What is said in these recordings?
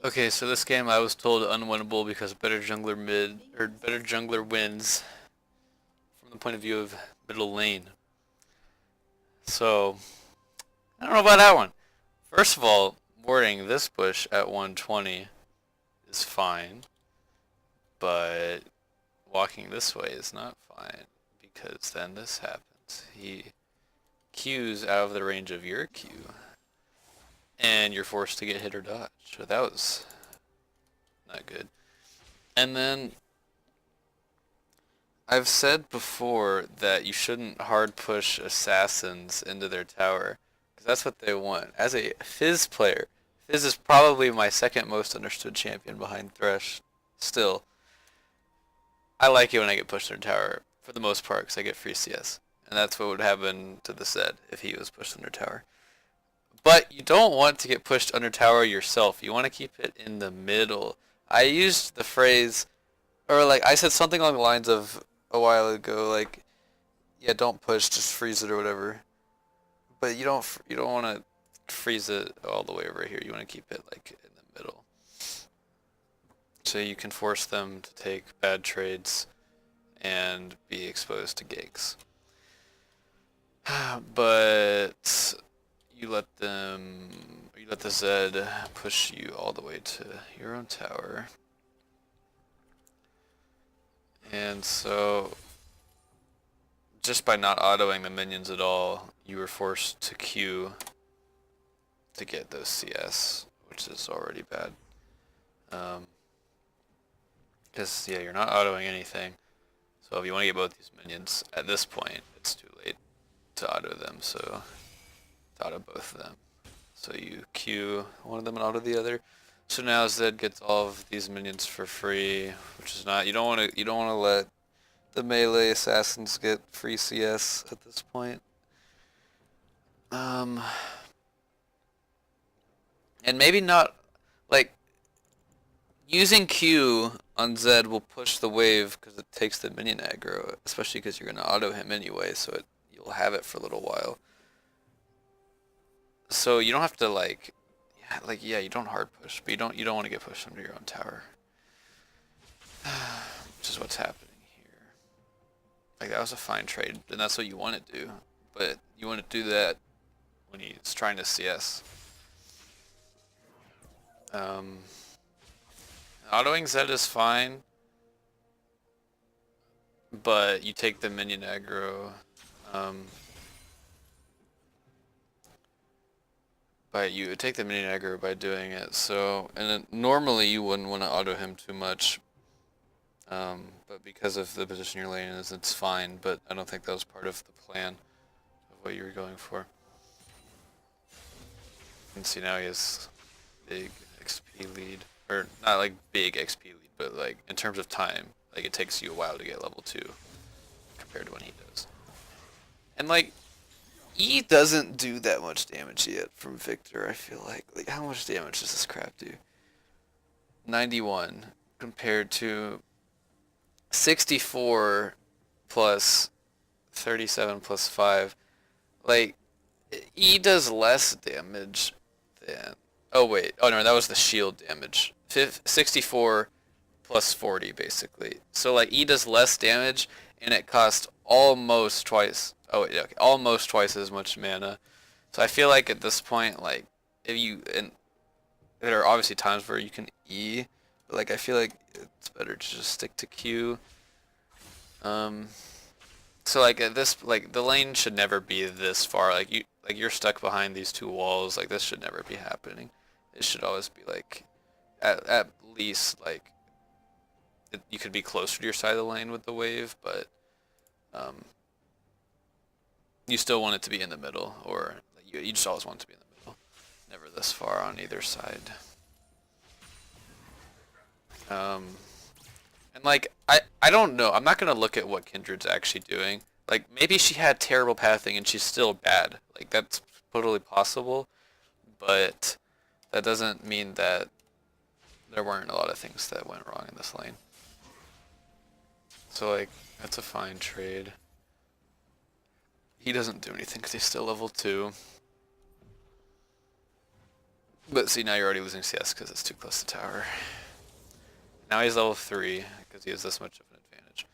Okay, so this game I was told unwinnable because better jungler wins from the point of view of middle lane. So I don't know about that one. First of all, warding this bush at 120 is fine, but walking this way is not fine because then this happens. He Q's out of the range of your Q, and you're forced to get hit or dodge. So that was not good. And then I've said before that you shouldn't hard push assassins into their tower because that's what they want. As a Fizz player, Fizz is probably my second most understood champion behind Thresh. Still, I like it when I get pushed in their tower for the most part because I get free CS. And that's what would happen to the Zed if he was pushed under tower. But you don't want to get pushed under tower yourself. You want to keep it in the middle. I used the phrase, or like I said something along the lines of a while ago, like, yeah, don't push, just freeze it or whatever. But you don't want to freeze it all the way over here. You want to keep it like in the middle, so you can force them to take bad trades and be exposed to ganks. But you let the Zed push you all the way to your own tower. And so, just by not autoing the minions at all, you were forced to queue to get those CS, which is already bad. Because, yeah, you're not autoing anything. So if you want to get both these minions, at this point, it's too late to auto them, so to auto both of them. So you queue one of them and auto the other. So now Zed gets all of these minions for free, which is not, you don't want to let the melee assassins get free CS at this point. And maybe not, like, using Q on Zed will push the wave because it takes the minion aggro, especially because you're going to auto him anyway, so you'll have it for a little while. So you don't have to yeah, you don't hard push, but you don't want to get pushed under your own tower. Which is what's happening here. Like, that was a fine trade, and that's what you want to do. But you want to do that when he's trying to CS. Autoing Zed is fine, but you take the minion aggro. You take the minion aggro by doing it. So, and then normally you wouldn't want to auto him too much. But because of the position your lane is, it's fine. But I don't think that was part of the plan of what you were going for. And see, now he has big XP lead, or not like big XP lead, but like in terms of time, like it takes you a while to get level 2 compared to when he does. And like, E doesn't do that much damage yet from Victor, I feel like. Like, how much damage does this crap do? 91 compared to 64 plus 37 plus 5. Like, E does less damage than... Oh, wait. Oh, no, that was the shield damage. 64 plus 40, basically. So, like, E does less damage, and it costs almost twice. Oh, wait, okay. Almost twice as much mana. So I feel like at this point, like, if you... And there are obviously times where you can E, but, like, I feel like it's better to just stick to Q. So, like, at this... Like, the lane should never be this far. Like, you're stuck behind these two walls. Like, this should never be happening. It should always be, like... At least, like... you could be closer to your side of the lane with the wave, but... you still want it to be in the middle, or you just always want it to be in the middle. Never this far on either side. And like, I don't know. I'm not going to look at what Kindred's actually doing. Like, maybe she had terrible pathing and she's still bad. Like, that's totally possible. But that doesn't mean that there weren't a lot of things that went wrong in this lane. So, like, that's a fine trade. He doesn't do anything because he's still level 2. But see, now you're already losing CS because it's too close to tower. Now he's level 3 because he has this much of an advantage.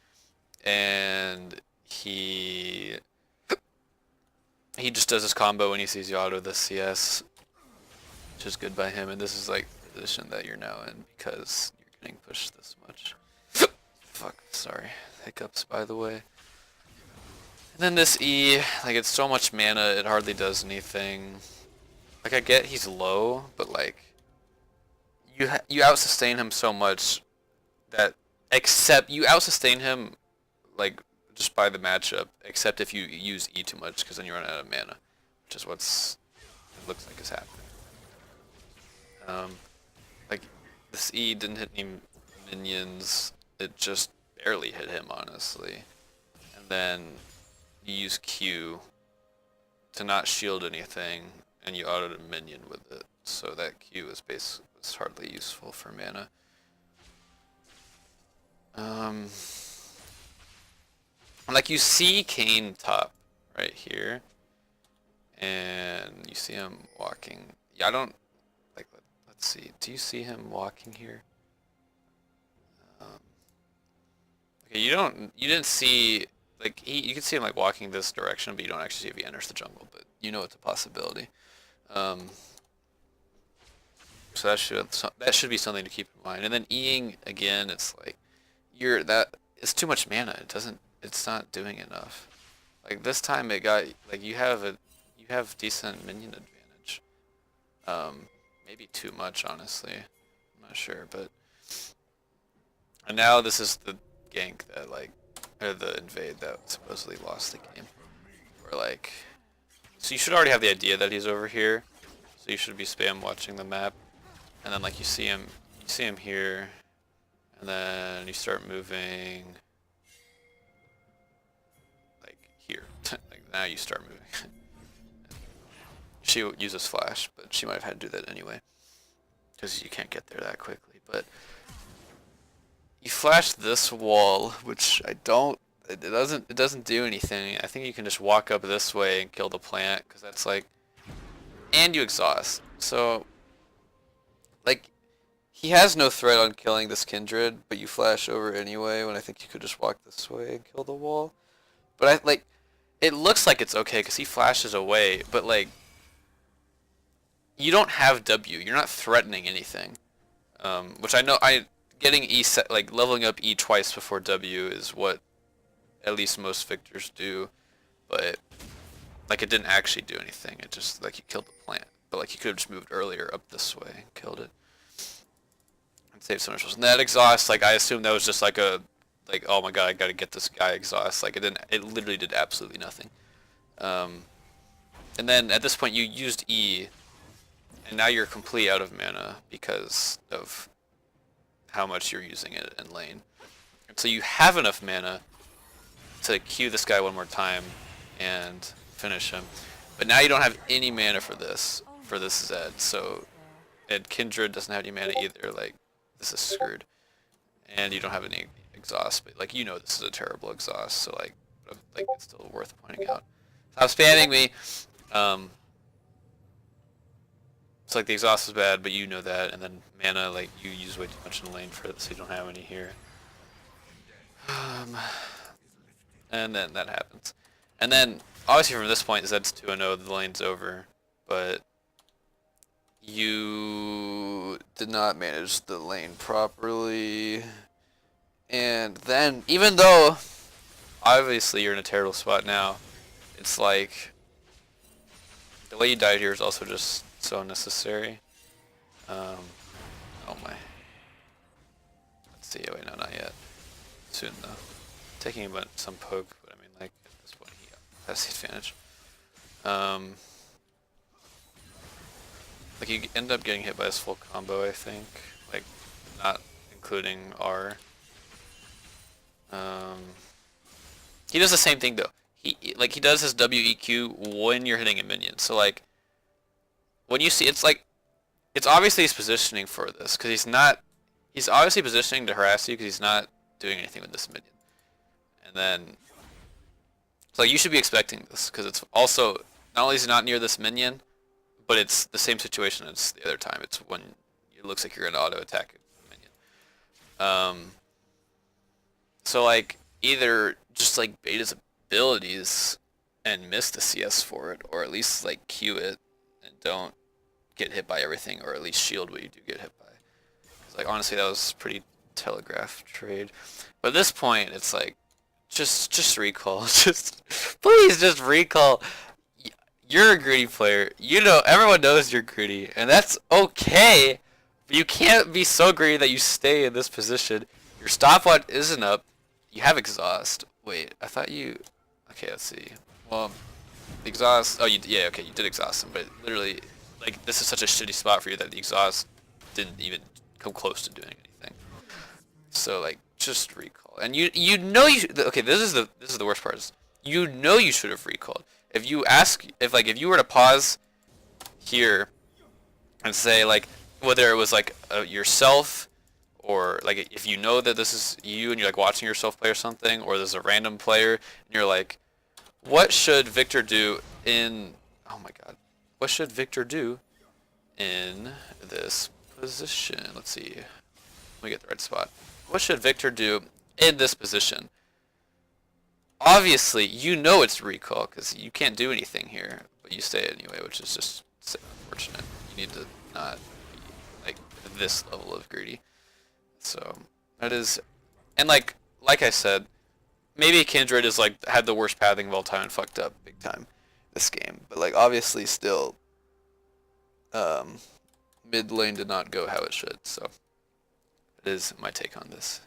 And he just does his combo when he sees you auto the CS, which is good by him. And this is like the position that you're now in because you're getting pushed this much. Fuck, sorry. Hiccups, by the way. And then this E, like it's so much mana, it hardly does anything. Like I get he's low, but like you out-sustain him so much that except you out-sustain him like just by the matchup, except if you use E too much because then you run out of mana, which is what's it looks like is happening. Like this E didn't hit any minions, it just barely hit him honestly. And then you use Q to not shield anything, and you autoed a minion with it, so that Q is hardly useful for mana. Like you see Kane top right here, and you see him walking. Yeah, I don't like. Let's see. Do you see him walking here? Okay, you didn't see. Like you can see him like walking this direction, but you don't actually see if he enters the jungle. But you know it's a possibility. So that should be something to keep in mind. And then Eing again, it's like it's too much mana. It's not doing enough. Like this time it got like you have decent minion advantage. Maybe too much honestly. I'm not sure, but and now this is the gank that or the invade that supposedly lost the game. Or like, so you should already have the idea that he's over here. So you should be spam watching the map, and then like you see him here, and then you start moving like here. Like now you start moving. She uses flash, but she might have had to do that anyway, because you can't get there that quickly. But you flash this wall, which it doesn't do anything. I think you can just walk up this way and kill the plant, because that's like, and you exhaust. So like he has no threat on killing this Kindred, but you flash over anyway when I think you could just walk this way and kill the wall. But it looks like it's okay because he flashes away, but like you don't have W. You're not threatening anything. Which I know getting E set, like leveling up E twice before W is what at least most victors do, but like it didn't actually do anything. It just like you killed the plant, but like you could have just moved earlier up this way and killed it and saved so much. And that exhaust, like I assume that was just like oh my god, I gotta get this guy exhaust. Like it literally did absolutely nothing. And then at this point you used E, and now you're complete out of mana because of how much you're using it in lane. And so you have enough mana to Q this guy one more time and finish him. But now you don't have any mana for this Zed. So, and Kindred doesn't have any mana either. Like, this is screwed. And you don't have any exhaust, but like you know this is a terrible exhaust, so like it's still worth pointing out. Stop spamming me. So like the exhaust is bad, but you know that, and then mana, like you use way too much in the lane for it, so you don't have any here. And then that happens. And then obviously from this point Zed's 2-0, the lane's over, but you did not manage the lane properly. And then even though obviously you're in a terrible spot now, it's like the way you died here is also just so unnecessary. Oh my. Let's see. Wait, no, not yet. Soon though. Taking about some poke, but I mean, like at this point he has the advantage. Like you end up getting hit by his full combo, I think. Like not including R. He does the same thing though. He does his WEQ when you're hitting a minion. So like when you see it's obviously he's positioning for this because he's obviously positioning to harass you because he's not doing anything with this minion. And then it's like you should be expecting this because it's also not only is he not near this minion, but it's the same situation as the other time. It's when it looks like you're gonna auto attack a minion. So like either just like bait his abilities and miss the CS for it, or at least like Q it and don't get hit by everything, or at least shield what you do get hit by. 'Cause, like honestly, that was pretty telegraphed trade. But at this point, it's like just recall, just please just recall. You're a greedy player. You know, everyone knows you're greedy, and that's okay. But you can't be so greedy that you stay in this position. Your stopwatch isn't up. You have exhaust. Wait, I thought you. Okay, let's see. Well, exhaust. Oh, yeah, okay, you did exhaust him, but literally, like, this is such a shitty spot for you that the exhaust didn't even come close to doing anything. So like, just recall. And you know you. Okay, this is the worst part. Is you know you should have recalled. If you were to pause here and say like whether it was like yourself, or like if you know that this is you and you're like watching yourself play or something, or there's a random player and you're like, what should Victor do in, oh my god, what should Victor do in this position? Let's see, let me get the right spot. What should Victor do in this position? Obviously, you know it's recall because you can't do anything here, but you stay anyway, which is just unfortunate. You need to not be like this level of greedy. So that is, and like I said, maybe Kindred is like had the worst pathing of all time and fucked up big time this game, but like obviously still, mid lane did not go how it should. So it is my take on this.